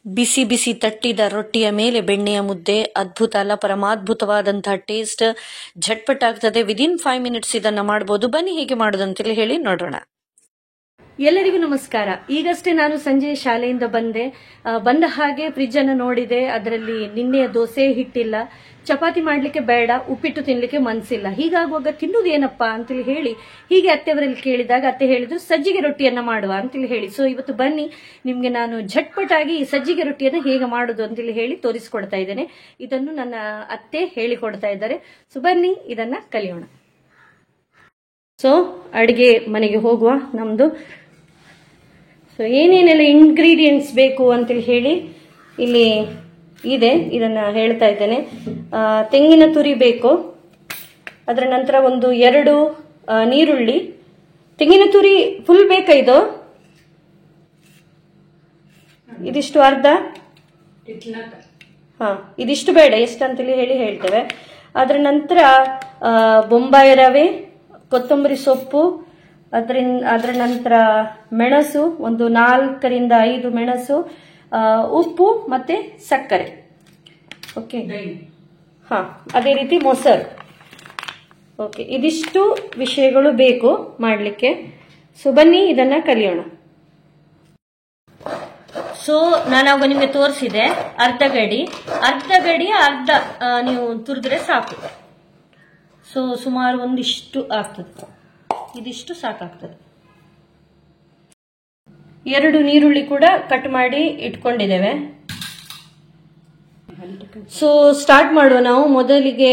ಬಿಸಿ ಬಿಸಿ ತಟ್ಟಿದ ರೊಟ್ಟಿಯ ಮೇಲೆ ಬೆಣ್ಣೆಯ ಮುದ್ದೆ ಅದ್ಭುತ ಅಲ್ಲ, ಪರಮಾದ್ಭುತವಾದಂತಹ ಟೇಸ್ಟ್. ಝಟ್ಪಟ್ ಆಗ್ತದೆ. ವಿದಿನ್ 5 ಮಿನಿಟ್ಸ್ ಇದನ್ನ ಮಾಡಬಹುದು. ಬನ್ನಿ ಹೇಗೆ ಮಾಡೋದಂತೇಳಿ ಹೇಳಿ ನೋಡೋಣ. ಎಲ್ಲರಿಗೂ ನಮಸ್ಕಾರ. ಈಗಷ್ಟೇ ನಾನು ಸಂಜೆ ಶಾಲೆಯಿಂದ ಬಂದ ಹಾಗೆ ಫ್ರಿಜ್ ಅನ್ನು ನೋಡಿದೆ. ಅದರಲ್ಲಿ ನಿನ್ನೆಯ ದೋಸೆ ಹಿಟ್ಟಿಲ್ಲ, ಚಪಾತಿ ಮಾಡ್ಲಿಕ್ಕೆ ಬೇಡ, ಉಪ್ಪಿಟ್ಟು ತಿನ್ಲಿಕ್ಕೆ ಮನ್ಸಿಲ್ಲ. ಹೀಗಾಗುವಾಗ ತಿನ್ನುವುದು ಏನಪ್ಪಾ ಅಂತೇಳಿ ಹೇಳಿ ಹೀಗೆ ಅತ್ತೆಯವರಲ್ಲಿ ಕೇಳಿದಾಗ ಅತ್ತೆ ಹೇಳಿದ್ರು ಸಜ್ಜಿಗೆ ರೊಟ್ಟಿಯನ್ನ ಮಾಡುವ ಅಂತೇಳಿ ಹೇಳಿ. ಸೊ ಇವತ್ತು ಬನ್ನಿ ನಿಮ್ಗೆ ನಾನು ಝಟ್ಪಟಾಗಿ ಈ ಸಜ್ಜಿಗೆ ರೊಟ್ಟಿಯನ್ನ ಹೇಗೆ ಮಾಡುದು ಅಂತೇಳಿ ಹೇಳಿ ತೋರಿಸ್ಕೊಡ್ತಾ ಇದ್ದೇನೆ. ಇದನ್ನು ನನ್ನ ಅತ್ತೆ ಹೇಳಿಕೊಡ್ತಾ ಇದ್ದಾರೆ. ಸೊ ಬನ್ನಿ ಇದನ್ನ ಕಲಿಯೋಣ. ಸೊ ಅಡಿಗೆ ಮನೆಗೆ ಹೋಗುವ. ನಮ್ದು ಸೊ ಏನೇನೆಲ್ಲ ಇಂಗ್ರೀಡಿಯೆಂಟ್ಸ್ ಬೇಕು ಅಂತೇಳಿ ಹೇಳಿ ಇಲ್ಲಿ ಇದೆ, ಇದನ್ನ ಹೇಳ್ತಾ ಇದ್ದೇನೆ. ತೆಂಗಿನ ತುರಿ ಬೇಕು, ಅದರ ನಂತರ ಒಂದು 2 ನೀರುಳ್ಳಿ. ತೆಂಗಿನ ತುರಿ ಫುಲ್ ಬೇಕಾ? ಇದಿಷ್ಟು ಅರ್ಧ, ಇದಿಷ್ಟು ಬೇಡ, ಎಷ್ಟಂತೇಳಿ ಹೇಳಿ ಹೇಳ್ತೇವೆ. ಅದರ ನಂತರ ಬೊಂಬಾಯಿ ರವೆ, ಕೊತ್ತಂಬರಿ ಸೊಪ್ಪು, ಅದರ ನಂತರ ಮೆಣಸು, ಒಂದು 4 ರಿಂದ 5 ಮೆಣಸು, ಉಪ್ಪು ಮತ್ತೆ ಸಕ್ಕರೆ. ಓಕೆ, ಅದೇ ರೀತಿ ಮೊಸರು. ಓಕೆ, ಇದಿಷ್ಟು ವಿಷಯಗಳು ಬೇಕು ಮಾಡಲಿಕ್ಕೆ. ಸೊ ಬನ್ನಿ ಇದನ್ನ ಕಲಿಯೋಣ. ಸೊ ನಾನಾಗ ನಿಮಗೆ ತೋರಿಸಿದೆ ಅರ್ಧ ಗಡಿಯ ಅರ್ಧ ನೀವು ತುರಿದ್ರೆ ಸಾಕು. ಸೊ ಸುಮಾರು ಒಂದಿಷ್ಟು ಆಗ್ತದೆ, ಇದಿಷ್ಟು ಸಾಕಾಗ್ತದೆ. 2 ನೀರುಳ್ಳಿ ಕೂಡ ಕಟ್ ಮಾಡಿ ಇಟ್ಕೊಂಡಿದ್ದೇವೆ. ಸೊ ಸ್ಟಾರ್ಟ್ ಮಾಡುವ. ನಾವು ಮೊದಲಿಗೆ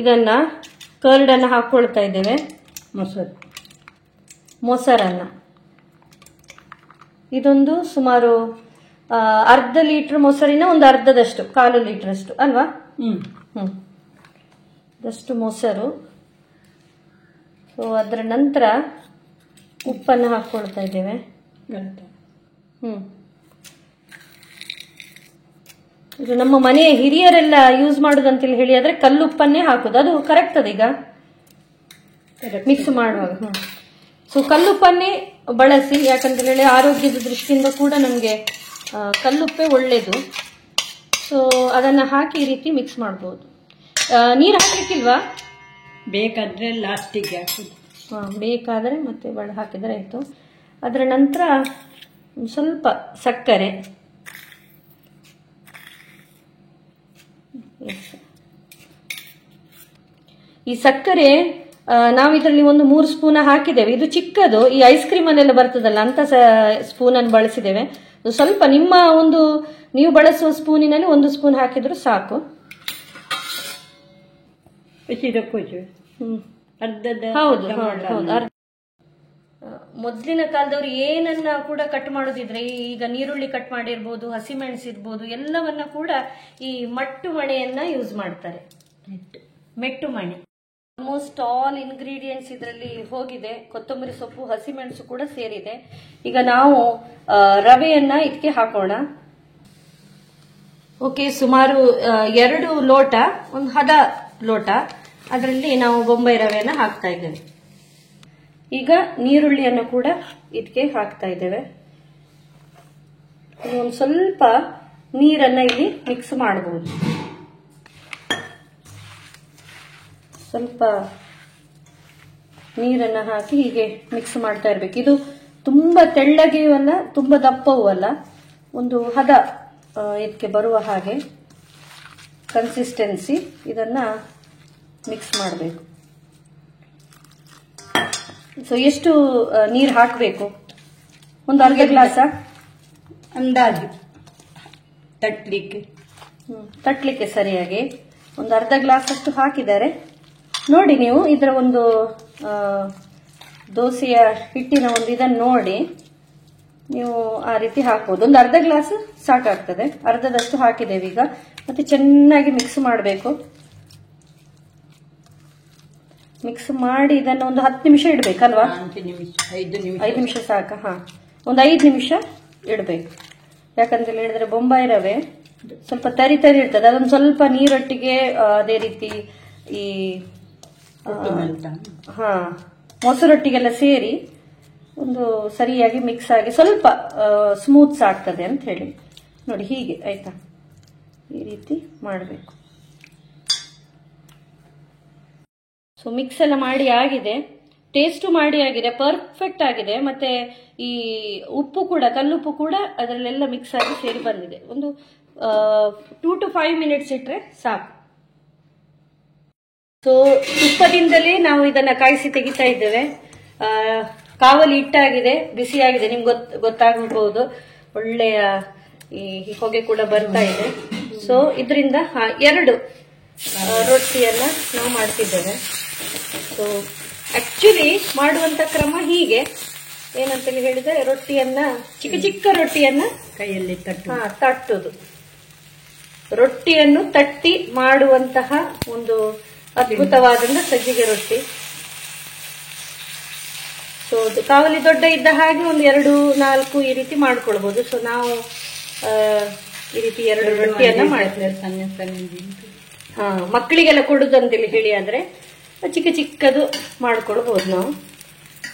ಇದನ್ನ ಕರ್ಡನ್ನ ಹಾಕೊಳ್ತಾ ಇದ್ದೇವೆ, ಮೊಸರನ್ನ. ಇದೊಂದು ಸುಮಾರು ಅರ್ಧ ಲೀಟರ್ ಮೊಸರಿನ ಒಂದು ಅರ್ಧದಷ್ಟು, 1/4 ಲೀಟರ್ ಅಷ್ಟು ಅಲ್ವಾ? ಅದಷ್ಟು ಮೊಸರು. ಸೊ ಅದರ ನಂತರ ಉಪ್ಪನ್ನು ಹಾಕೊಳ್ತಾ ಇದ್ದೇವೆ. ಇದು ನಮ್ಮ ಮನೆಯ ಹಿರಿಯರೆಲ್ಲ ಯೂಸ್ ಮಾಡುದಂತೇಳಿ ಹೇಳಿ ಆದ್ರೆ ಕಲ್ಲುಪ್ಪನ್ನೇ ಹಾಕುದು. ಅದು ಕರೆಕ್ಟ್ ಅದ ಈಗ ಮಿಕ್ಸ್ ಮಾಡುವಾಗ. ಸೊ ಕಲ್ಲುಪ್ಪನ್ನೇ ಬಳಸಿ, ಯಾಕಂತ ಹೇಳಿ ಆರೋಗ್ಯದ ದೃಷ್ಟಿಯಿಂದ ಕೂಡ ನಮಗೆ ಕಲ್ಲುಪ್ಪೆ ಒಳ್ಳೇದು. ಸೊ ಅದನ್ನ ಹಾಕಿ ಈ ರೀತಿ ಮಿಕ್ಸ್ ಮಾಡಬಹುದು. ನೀರು ಹಾಕ್ಲಿಕ್ಕಿಲ್ವಾ? ಬೇಕಾದ್ರೆ ಲಾಸ್ಟಿಗೆ ಹಾಕುದು. ಬೇಕಾದರೆ ಮತ್ತೆ ಹಾಕಿದ್ರೆ ಆಯ್ತು. ಅದರ ನಂತರ ಸ್ವಲ್ಪ ಸಕ್ಕರೆ, ಈ ಸಕ್ಕರೆ ನಾವು ಇದರಲ್ಲಿ ಒಂದು 3 ಸ್ಪೂನ್ ಹಾಕಿದ್ದೇವೆ. ಇದು ಚಿಕ್ಕದು, ಈ ಐಸ್ ಕ್ರೀಮ್ ಅಲ್ಲೆಲ್ಲ ಬರ್ತದಲ್ಲ ಅಂತ ಸ್ಪೂನ್ ಅನ್ನು ಬಳಸಿದ್ದೇವೆ. ಸ್ವಲ್ಪ ನಿಮ್ಮ ನೀವು ಬಳಸುವ ಸ್ಪೂನಿನಲ್ಲಿ 1 ಸ್ಪೂನ್ ಹಾಕಿದ್ರು ಸಾಕು. ಹೌದು. ಮೊದಲಿನ ಕಾಲದವರು ಏನನ್ನ ಕೂಡ ಕಟ್ ಮಾಡೋದಿದ್ರೆ, ಈಗ ನೀರುಳ್ಳಿ ಕಟ್ ಮಾಡಿರ್ಬೋದು, ಹಸಿಮೆಣಸು ಇರ್ಬೋದು, ಎಲ್ಲವನ್ನ ಕೂಡ ಈ ಮಟ್ಟು ಮಣೆಯನ್ನ ಯೂಸ್ ಮಾಡ್ತಾರೆ. ಮೆಟ್ಟು ಮಣೆ. ಆಲ್ಮೋಸ್ಟ್ ಆಲ್ ಇಂಗ್ರೀಡಿಯೆಂಟ್ಸ್ ಇದರಲ್ಲಿ ಹೋಗಿದೆ. ಕೊತ್ತಂಬರಿ ಸೊಪ್ಪು, ಹಸಿಮೆಣಸು ಕೂಡ ಸೇರಿದೆ. ಈಗ ನಾವು ರವೆಯನ್ನ ಇದಕ್ಕೆ ಹಾಕೋಣ. ಓಕೆ, ಸುಮಾರು 2 ಲೋಟ, ಒಂದು ಹದ ಲೋಟ, ಅದರಲ್ಲಿ ನಾವು ಬೊಂಬೈ ರವೆಯನ್ನ ಹಾಕ್ತಾ ಇದ್ದೇವೆ. ಈಗ ನೀರುಳ್ಳಿಯನ್ನು ಕೂಡ ಇದಕ್ಕೆ ಹಾಕ್ತಾ ಇದ್ದೇವೆ. ಒಂದು ಸ್ವಲ್ಪ ನೀರನ್ನ ಇಲ್ಲಿ ಮಿಕ್ಸ್ ಮಾಡಬಹುದು. ಸ್ವಲ್ಪ ನೀರನ್ನ ಹಾಕಿ ಹೀಗೆ ಮಿಕ್ಸ್ ಮಾಡ್ತಾ ಇರ್ಬೇಕು. ಇದು ತುಂಬಾ ತೆಳ್ಳಗೆಯೂ ಅಲ್ಲ, ತುಂಬಾ ದಪ್ಪವೂ ಅಲ್ಲ, ಒಂದು ಹದ ಇದಕ್ಕೆ ಬರುವ ಹಾಗೆ ಕನ್ಸಿಸ್ಟೆನ್ಸಿ. ಇದನ್ನ ಮಿಕ್ಸ್ ಮಾಡಬೇಕು. ಸೊ ಎಷ್ಟು ನೀರು ಹಾಕಬೇಕು? ಒಂದು ಅರ್ಧ ಗ್ಲಾಸ ಅಂದಾಜು ತಟ್ಲಿಕ್ಕೆ ಸರಿಯಾಗಿ ಒಂದು ಅರ್ಧ ಗ್ಲಾಸ್ ಅಷ್ಟು ಹಾಕಿದ್ದಾರೆ. ನೋಡಿ ನೀವು ಇದರ ಒಂದು ದೋಸೆಯ ಹಿಟ್ಟಿನ ಒಂದು ಇದನ್ನು ನೋಡಿ ನೀವು ಆ ರೀತಿ ಹಾಕಬಹುದು. ಒಂದು ಅರ್ಧ ಗ್ಲಾಸ್ ಸಾಕಾಗ್ತದೆ. ಅರ್ಧದಷ್ಟು ಹಾಕಿದ್ದೇವೆ ಈಗ. ಮತ್ತೆ ಚೆನ್ನಾಗಿ ಮಿಕ್ಸ್ ಮಾಡಬೇಕು. ಮಿಕ್ಸ್ ಮಾಡಿ ಇದನ್ನು ಒಂದು 10 ನಿಮಿಷ ಇಡಬೇಕಲ್ವಾ? 5 ನಿಮಿಷ ಸಾಕ? ಒಂದು 5 ನಿಮಿಷ ಇಡಬೇಕು. ಯಾಕಂತ ಹೇಳಿದ್ರೆ ಬೊಂಬಾಯಿ ರವೆ ಸ್ವಲ್ಪ ತರಿ ಇರ್ತದೆ. ಅದೊಂದು ಸ್ವಲ್ಪ ನೀರೊಟ್ಟಿಗೆ ಅದೇ ರೀತಿ ಈ ಮೊಸರೊಟ್ಟಿಗೆಲ್ಲ ಸೇರಿ ಒಂದು ಸರಿಯಾಗಿ ಮಿಕ್ಸ್ ಆಗಿ ಸ್ವಲ್ಪ ಸ್ಮೂತ್ಸ್ ಆಗ್ತದೆ ಅಂತ ಹೇಳಿ ನೋಡಿ. ಹೀಗೆ ಆಯ್ತಾ, ಈ ರೀತಿ ಮಾಡಬೇಕು. ಸೊ ಮಿಕ್ಸ್ ಎಲ್ಲ ಮಾಡಿ ಆಗಿದೆ, ಟೇಸ್ಟು ಮಾಡಿ ಆಗಿದೆ, ಪರ್ಫೆಕ್ಟ್ ಆಗಿದೆ. ಮತ್ತೆ ಈ ಉಪ್ಪು ಕೂಡ, ಕಲ್ಲುಪ್ಪು ಕೂಡ ಅದರಲ್ಲೆಲ್ಲ ಮಿಕ್ಸ್ ಆಗಿ ಸೇರಿ ಬಂದಿದೆ. ಒಂದು 2 to 5 minutes ಇಟ್ರೆ ಸಾಕು. ಸೊ ತುಪ್ಪದಿಂದಲೇ ನಾವು ಇದನ್ನ ಕಾಯಿಸಿ ತೆಗಿತಾ ಇದ್ದೇವೆ. ಕಾವಲಿ ಹಿಟ್ಟಾಗಿದೆ, ಬಿಸಿಯಾಗಿದೆ, ನಿಮ್ಗೆ ಗೊತ್ತಾಗಬಹುದು. ಒಳ್ಳೆಯ ಈ ಹೊಗೆ ಕೂಡ ಬರ್ತಾ ಇದೆ. ಸೊ ಇದರಿಂದ 2 ರೊಟ್ಟಿಯನ್ನ ನಾವು ಮಾಡ್ತಿದ್ದೇವೆ. ಸೊ ಆಕ್ಚುಲಿ ಮಾಡುವಂತ ಕ್ರಮ ಹೀಗೆ, ಏನಂತೇಳಿ ಹೇಳಿದ್ರೆ ರೊಟ್ಟಿಯನ್ನ, ಚಿಕ್ಕ ಚಿಕ್ಕ ರೊಟ್ಟಿಯನ್ನ ಕೈಯಲ್ಲಿ ತಟ್ಟುದು, ರೊಟ್ಟಿಯನ್ನು ತಟ್ಟಿ ಮಾಡುವಂತಹ ಒಂದು ಅದ್ಭುತವಾದಂತ ಸಜ್ಜಿಗೆ ರೊಟ್ಟಿ. ಸೊ ಕಾವಲಿ ದೊಡ್ಡ ಇದ್ದ ಹಾಗೆ ಒಂದು 2-4 ಈ ರೀತಿ ಮಾಡ್ಕೊಳ್ಬಹುದು. ಸೊ ನಾವು ಈ ರೀತಿ 2 ರೊಟ್ಟಿಯನ್ನ ಮಾಡ್ತೇವೆ. ಸಣ್ಣ ಸಣ್ಣ ಮಕ್ಕಳಿಗೆಲ್ಲ ಕೊಡುದಂತೇಳಿ ಹೇಳಿ ಆದ್ರೆ ಚಿಕ್ಕ ಚಿಕ್ಕದು ಮಾಡ್ಕೊಳ್ಬಹುದು ನಾವು.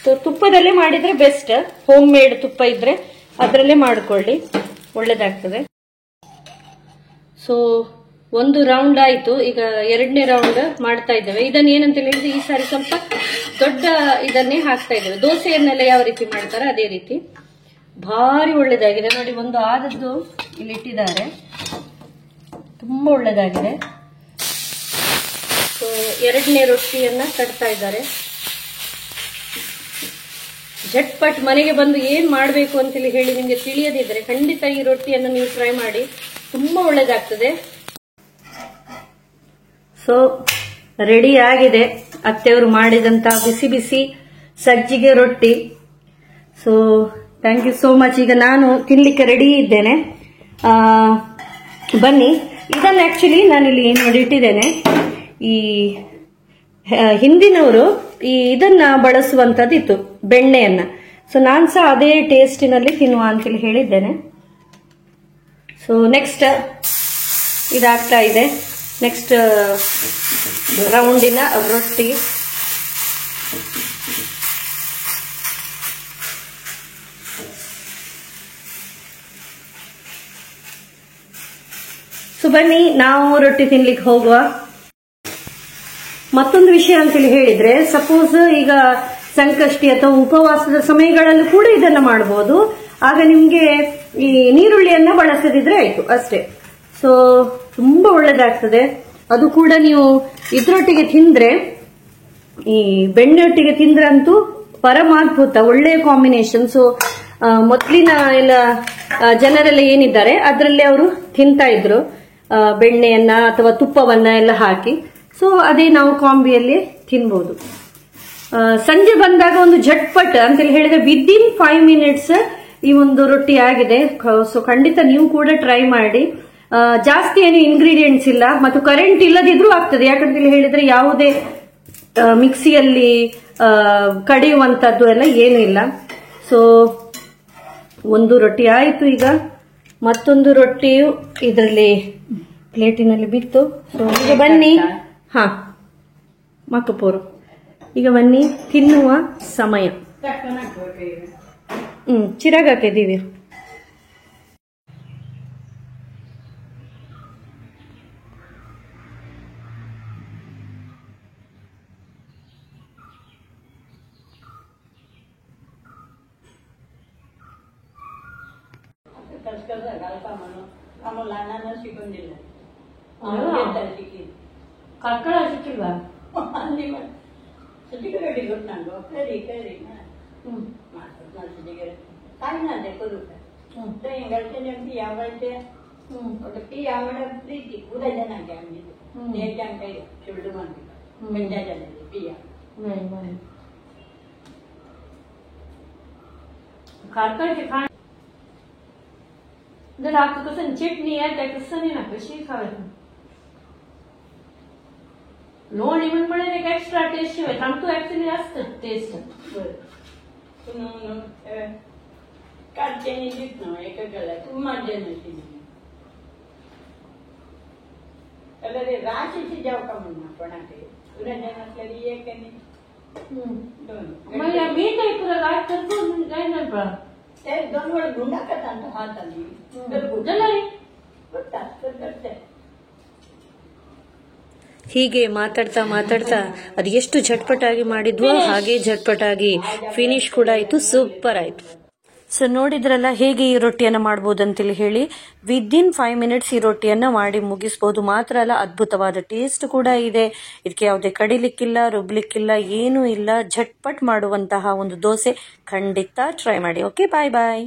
ಸೊ ತುಪ್ಪದಲ್ಲೇ ಮಾಡಿದ್ರೆ ಬೆಸ್ಟ್, ಹೋಮ್ ಮೇಡ್ ತುಪ್ಪ ಇದ್ರೆ ಅದರಲ್ಲೇ ಮಾಡ್ಕೊಳ್ಳಿ, ಒಳ್ಳೇದಾಗ್ತದೆ. ಸೊ 1 ರೌಂಡ್ ಆಯ್ತು, ಈಗ 2ನೇ ರೌಂಡ್ ಮಾಡ್ತಾ ಇದ್ದೇವೆ. ಇದನ್ನ ಏನಂತ ಹೇಳಿದ್ರೆ ಈ ಸಾರಿ ಸ್ವಲ್ಪ ದೊಡ್ಡ ಇದನ್ನೇ ಹಾಕ್ತಾ ಇದ್ದೇವೆ. ದೋಸೆಯನ್ನೆಲ್ಲ ಯಾವ ರೀತಿ ಮಾಡ್ತಾರೆ ಅದೇ ರೀತಿ. ಭಾರಿ ಒಳ್ಳೇದಾಗಿದೆ ನೋಡಿ. ಒಂದು ಆದದ್ದು ಇಲ್ಲಿ ಇಟ್ಟಿದ್ದಾರೆ, ತುಂಬಾ ಒಳ್ಳೇದಾಗಿದೆ. ಸೊ 2ನೇ ರೊಟ್ಟಿಯನ್ನ ತಡ್ತಾ ಇದ್ದಾರೆ. ಝಟ್ಪಟ್ ಮನೆಗೆ ಬಂದು ಏನ್ ಮಾಡಬೇಕು ಅಂತೇಳಿ ಹೇಳಿ ನಿಮ್ಗೆ ತಿಳಿಯದಿದ್ರೆ ಖಂಡಿತ ಈ ರೊಟ್ಟಿಯನ್ನು ನೀವು ಟ್ರೈ ಮಾಡಿ, ತುಂಬಾ ಒಳ್ಳೇದಾಗ್ತದೆ. ಸೊ ರೆಡಿ ಆಗಿದೆ ಅತ್ತೆಯವರು ಮಾಡಿದಂತ ಬಿಸಿ ಬಿಸಿ ಸಜ್ಜಿಗೆ ರೊಟ್ಟಿ. So thank you so much. ಈಗ ನಾನು ತಿನ್ಲಿಕ್ಕೆ ರೆಡಿ ಇದ್ದೇನೆ, ಬನ್ನಿ. ಇದನ್ನ ಆಕ್ಚುಲಿ ನಾನಿಲ್ಲಿ ನೋಡಿ ಇಟ್ಟಿದ್ದೇನೆ. ಈ ಹಿಂದಿನವರು ಇದನ್ನ ಬಳಸುವಂತದ್ದಿತ್ತು, ಬೆಣ್ಣೆಯನ್ನ. ಸೊ ನಾನ್ ಸಹ ಅದೇ ಟೇಸ್ಟಿನಲ್ಲಿ ತಿನ್ನುವ ಅಂತೇಳಿ ಹೇಳಿದ್ದೇನೆ. ಸೊ ನೆಕ್ಸ್ಟ್ ಇದಾಗ್ತಾ ಇದೆ, ನೆಕ್ಸ್ಟ್ ರೌಂಡಿನ ರೊಟ್ಟಿ. ಸೊ ಬನ್ನಿ ನಾವು ರೊಟ್ಟಿ ತಿನ್ಲಿಕ್ಕೆ ಹೋಗುವ. ಮತ್ತೊಂದು ವಿಷಯ ಅಂತೇಳಿ ಹೇಳಿದ್ರೆ, ಸಪೋಸ್ ಈಗ ಸಂಕಷ್ಟಿ ಅಥವಾ ಉಪವಾಸದ ಸಮಯಗಳಲ್ಲೂ ಕೂಡ ಇದನ್ನ ಮಾಡಬಹುದು. ಆಗ ನಿಮ್ಗೆ ಈ ನೀರುಳ್ಳಿಯನ್ನ ಬಳಸದಿದ್ರೆ ಆಯ್ತು ಅಷ್ಟೇ. ಸೊ ತುಂಬಾ ಒಳ್ಳೇದಾಗ್ತದೆ. ಅದು ಕೂಡ ನೀವು ಇದ್ರೊಟ್ಟಿಗೆ ತಿಂದ್ರೆ, ಈ ಬೆಣ್ಣೆಯೊಟ್ಟಿಗೆ ತಿಂದ್ರಂತೂ ಪರಮಾದ್ಭುತ, ಒಳ್ಳೆಯ ಕಾಂಬಿನೇಷನ್. ಸೊ ಮೊದಲಿನ ಎಲ್ಲ ಜನರೆಲ್ಲ ಏನಿದ್ದಾರೆ ಅದರಲ್ಲಿ ಅವರು ತಿಂತಾ ಇದ್ರು, ಬೆಣ್ಣೆಯನ್ನ ಅಥವಾ ತುಪ್ಪವನ್ನ ಎಲ್ಲ ಹಾಕಿ. ಸೊ ಅದೇ ನಾವು ಕಾಂಬಿಯಲ್ಲಿ ತಿನ್ಬಹುದು. ಸಂಜೆ ಬಂದಾಗ ಒಂದು ಝಟ್ಪಟ್ ಅಂತೇಳಿ ಹೇಳಿದ್ರೆ ವಿದಿನ್ 5 minutes ಈ ಒಂದು ರೊಟ್ಟಿ ಆಗಿದೆ. ಸೊ ಖಂಡಿತ ನೀವು ಕೂಡ ಟ್ರೈ ಮಾಡಿ. ಜಾಸ್ತಿ ಏನು ಇಂಗ್ರೀಡಿಯೆಂಟ್ಸ್ ಇಲ್ಲ ಮತ್ತು ಕರೆಂಟ್ ಇಲ್ಲದಿದ್ರೂ ಆಗ್ತದೆ. ಯಾಕಂತ ಹೇಳಿದ್ರೆ ಯಾವುದೇ ಮಿಕ್ಸಿಯಲ್ಲಿ ಕಡಿಯುವಂತದ್ದು ಎಲ್ಲ ಏನು ಇಲ್ಲ. ಸೊ ಒಂದು ರೊಟ್ಟಿ ಆಯ್ತು. ಈಗ ಮತ್ತೊಂದು ರೊಟ್ಟಿಯು ಇದರಲ್ಲಿ ಪ್ಲೇಟಿನಲ್ಲಿ ಬಿತ್ತು. ಸೊ ಈಗ ಬನ್ನಿ, ಮಕ್ಕಪೋರು, ಈಗ ಬನ್ನಿ ತಿನ್ನುವ ಸಮಯ. ಚಿರಾಗ ಹಾಕಿದ್ದೀವಿ. ಸಿಕ್ಕೊಂಡಿಲ್ಲ, ಕರ್ಕಳ ಸಿಕ್ಕಿಲ್ವಾ? ಸಜ್ಜಿಗೆ ರೆಡಿ ಗೊತ್ತು ನಂಗೆ. ಕರಿ ಕರಿ ಸಜ್ಜಿಗೆ ಕಾಯಿನಾದೆ ಕೊಡುತ್ತೆ ಗಂಟೆ ಯಾವತ್ತೆ ಒಟ್ಟು ಯಾವಡ ಪ್ರೀತಿ ಕೂಡ ಜನಕ್ಕೆ ಅಂದಿದ್ದು ನೇಜಾಂಕ ಸುಳ್ಳು ಮಾಡಿಲ್ಲ ಗಂಜ ಜನಕ್ಕೆ ಪಿಯ खारकर खाण जर आपको कसं चटणी आहे त्या कसं नाही ना कशी खावे लोण इवन पण एक एक्स्ट्रा टेस्ट शिवाय थांबतो ऍक्च्युली असतं टेस्ट काढते दित ना एका गला तू माझ्या नशी त्याला रे राशीची जाव का म्हणणं पण आहे तुला जनातली एक दोन वेळ गुंडा करतात हाताली ಗೊತ್ತಾ ಗೊತ್ತೆ. ಹೀಗೆ ಮಾತಾಡ್ತಾ ಮಾತಾಡ್ತಾ ಅದು ಎಷ್ಟು ಝಟ್ಪಟಾಗಿ ಮಾಡಿದ್ವೋ ಹಾಗೆ ಝಟ್ಪಟಾಗಿ ಫಿನಿಶ್ ಕೂಡ ಆಯ್ತು, ಸೂಪರ್ ಆಯ್ತು. ಸೊ ನೋಡಿದ್ರಲ್ಲ ಹೇಗೆ ಈ ರೊಟ್ಟಿಯನ್ನ ಮಾಡಬಹುದು ಅಂತೇಳಿ ಹೇಳಿ. ವಿದಿನ್ 5 ಮಿನಿಟ್ಸ್ ಈ ರೊಟ್ಟಿಯನ್ನ ಮಾಡಿ ಮುಗಿಸಬಹುದು. ಮಾತ್ರ ಅಲ್ಲ, ಅದ್ಭುತವಾದ ಟೇಸ್ಟ್ ಕೂಡ ಇದೆ. ಇದಕ್ಕೆ ಯಾವುದೇ ಕಡಿಲಿಕ್ಕಿಲ್ಲ, ರುಬ್ಲಿಕ್ಕಿಲ್ಲ, ಏನೂ ಇಲ್ಲ. ಝಟ್ಪಟ್ ಮಾಡುವಂತಹ ಒಂದು ದೋಸೆ. ಖಂಡಿತ ಟ್ರೈ ಮಾಡಿ. ಓಕೆ, ಬಾಯ್ ಬಾಯ್.